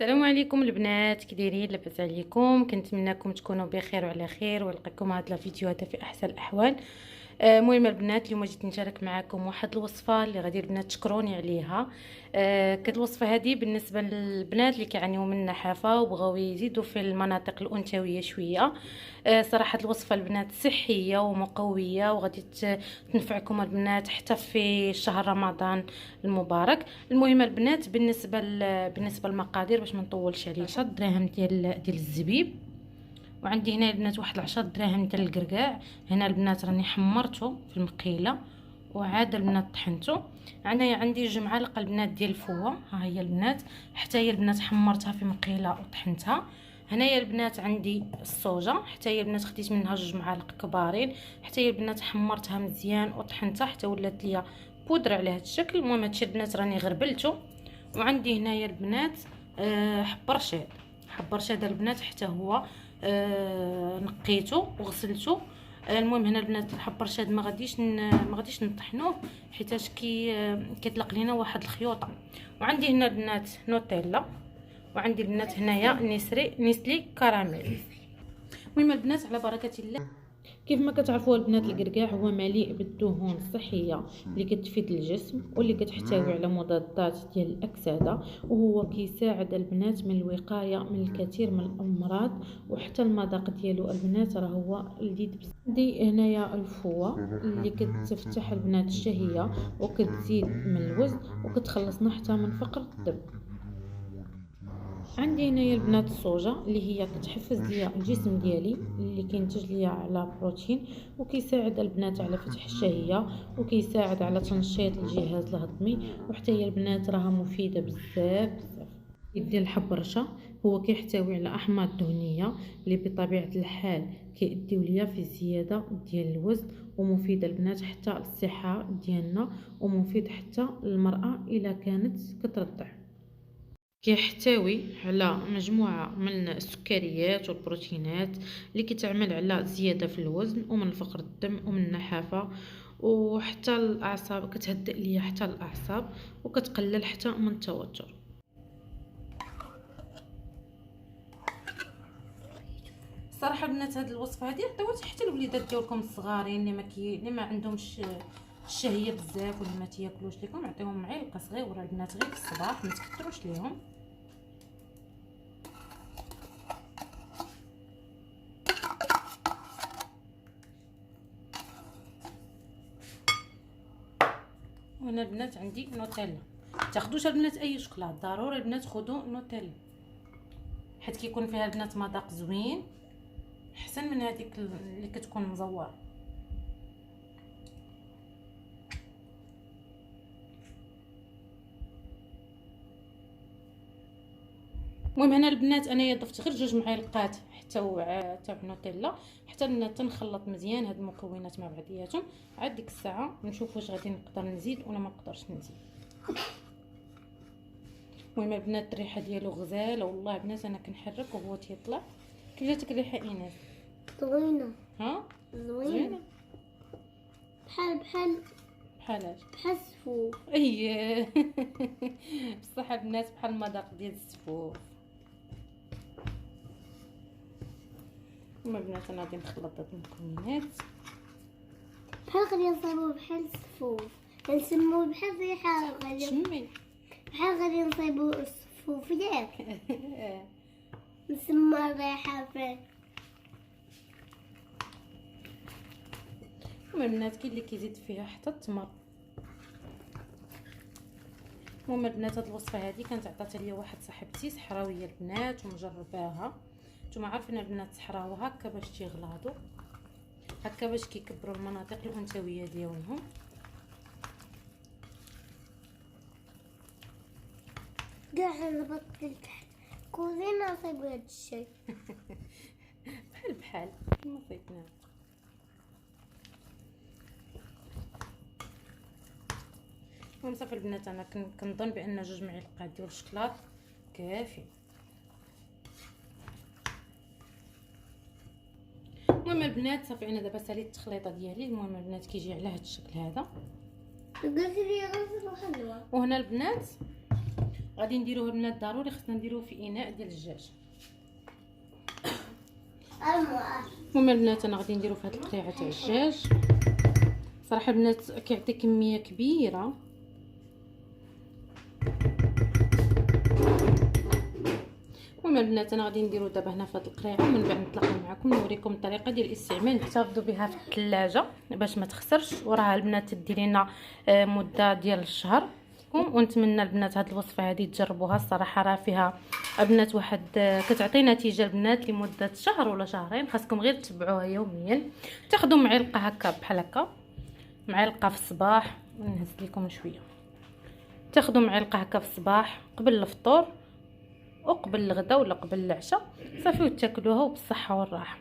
السلام عليكم البنات، كي دايرين؟ لاباس عليكم؟ كنتمنىكم تكونوا بخير وعلى خير ونلقاكم هاد الفيديو هذا في احسن الاحوال. المهم البنات، اليوم جيت نشارك معكم واحد الوصفه اللي غادي البنات تشكروني عليها. كانت الوصفه هذه بالنسبه للبنات اللي كيعانيوا من النحافه وبغاو يزيدوا في المناطق الانثويه شويه. صراحه الوصفه البنات صحيه ومقويه وغادي تنفعكم البنات حتى في شهر رمضان المبارك. المهم البنات، بالنسبه للمقادير باش ما نطولش عليكم، 10 دراهم ديال الزبيب، وعندي هنا البنات واحد 10 دراهم ديال الكركاع. هنا البنات راني حمرته في المقيله وعاد البنات طحنته. عندي جوج معالق البنات ديال الفوه، ها هي البنات، حتى هي البنات حمرتها في مقيله وطحنتها. هنايا البنات عندي الصوجه، حتى هي البنات خديت منها جوج معالق كبارين، حتى هي البنات حمرتها مزيان وطحنتها حتى ولات ليا بودره على هذا الشكل. المهم هادشي البنات راني غربلته. وعندي هنايا البنات حبرشاد البنات، حتى هو نقيته وغسلته. المهم هنا البنات الحبرشاد ما غاديش نطحنوه حيتاش كيطلق لينا واحد الخيوطه. وعندي هنا البنات نوتيلا، وعندي البنات هنايا نيسلي كراميل. المهم البنات على بركه الله، كيف ما كتعرفوا البنات الكركاع هو مليء بالدهون الصحيه اللي كتفيد الجسم واللي كتحتوي على مضادات ديال الاكسده، وهو كيساعد البنات من الوقايه من الكثير من الامراض، وحتى المذاق ديالو البنات راه هو لذيذ بزاف. عندي هنايا الفوه اللي كتفتح البنات الشهيه وكتزيد من الوزن وكتخلصنا حتى من فقر الدم. عندي هنايا البنات الصوجه اللي هي كتحفز ليا الجسم ديالي اللي كينتج ليا على بروتين، وكيساعد البنات على فتح الشهيه وكيساعد على تنشيط الجهاز الهضمي، وحتى هي البنات راها مفيده بزاف بزاف. ديال الحبرشه هو كيحتوي على احماض دهنيه اللي بطبيعه الحال كيديو ليا في الزياده ديال الوزن، ومفيد البنات حتى للصحه ديالنا، ومفيد حتى للمراه الا كانت كترضع. كيحتوي على مجموعة من السكريات والبروتينات اللي كتعمل على زيادة في الوزن ومن فقر الدم ومن النحافة، وحتى الأعصاب كتهدئ ليا حتى الأعصاب، وكتقلل حتى من التوتر. الصراحه البنات هاد الوصفه هادي عطيوها حتى الوليدات ديالكم الصغارين اللي ما عندهمش الشهيه بزاف ولا ما تياكلوش لكم، عطيوهم معلقه صغيره البنات غير في الصباح، ما تكثروش ليهم. وهنا البنات عندي نوتيلا. تاخدوش البنات اي شوكولاط، ضروري البنات خذوا نوتيلا حيت كيكون فيها البنات مذاق زوين احسن من هذيك اللي كتكون مزوره. المهم هنا البنات انايا ضفت غير جوج معالق تاع نوتيلا حتى البنات تنخلط مزيان هاد المكونات مع بعضياتهم. عاد ديك الساعه نشوف واش غادي نقدر نزيد ولا ما نقدرش نزيد. المهم البنات الريحه ديالو غزاله والله البنات، انا كنحرك وهو تيطلع. كيف جاتك الريحه ايناس؟ زوينة. ها زوينة بحال بحال السفوف. اييه بصح البنات بحال المذاق ديال السفوف. هما البنات انا غادي نخلط هاد المكونات بحال غادي نصايبو بحال السفوف، نسموه بحال ريحة غادي تشمي. بحال غادي نصايبو السفوف ياك نسمى الريحة فيه. هما البنات كاين اللي كيزيد فيها حتى التمر. المهم البنات هاد الوصفه هادي كانت عطاتها ليا واحد صاحبتي صحراويه البنات ومجرباها. نتوما عارفين البنات الصحراوي هكا باش تيغلاضوا، هكا باش كيكبروا المناطق الانثويه ديالهم. كاع انا بطلت كوزينة نصايبو هاد الشي بحال كيما صيفناه. المهم صافي البنات، انا كنظن بان جوج معالق ديال الشكلاط كافي. المهم البنات صافي انا دابا ساليت التخليطه ديالي. المهم البنات كيجي على هذا الشكل هذا. قلت لي غسل وحلوة. وهنا البنات غادي نديروه البنات ضروري خصنا نديروه في اناء ديال الدجاج. المهم البنات انا غادي نديرو في هاد القطيعه تاع الدجاج. صراحه البنات كيعطي كميه كبيره. المهم البنات انا غادي نديرو دابا هنا في هاد القريعه، ومن بعد نتلاقاو معكم نوريكم الطريقه ديال الاستعمال. تحتفظوا بها في الثلاجه باش ما تخسرش، وراها البنات تدير لنا مده ديال الشهر. ونتمنى البنات هاد الوصفه هذه تجربوها. الصراحه راه فيها البنات واحد كتعطي نتيجه البنات لمده شهر ولا شهرين. خاصكم غير تتبعوها يوميا. تاخذوا معلقه هكا بحال هكا، معلقه في الصباح، نهز لكم شويه. تاخذوا معلقه هكا في الصباح قبل الفطور وقبل الغداء ولا قبل العشاء صافي، وتاكلوها وبالصحه والراحه.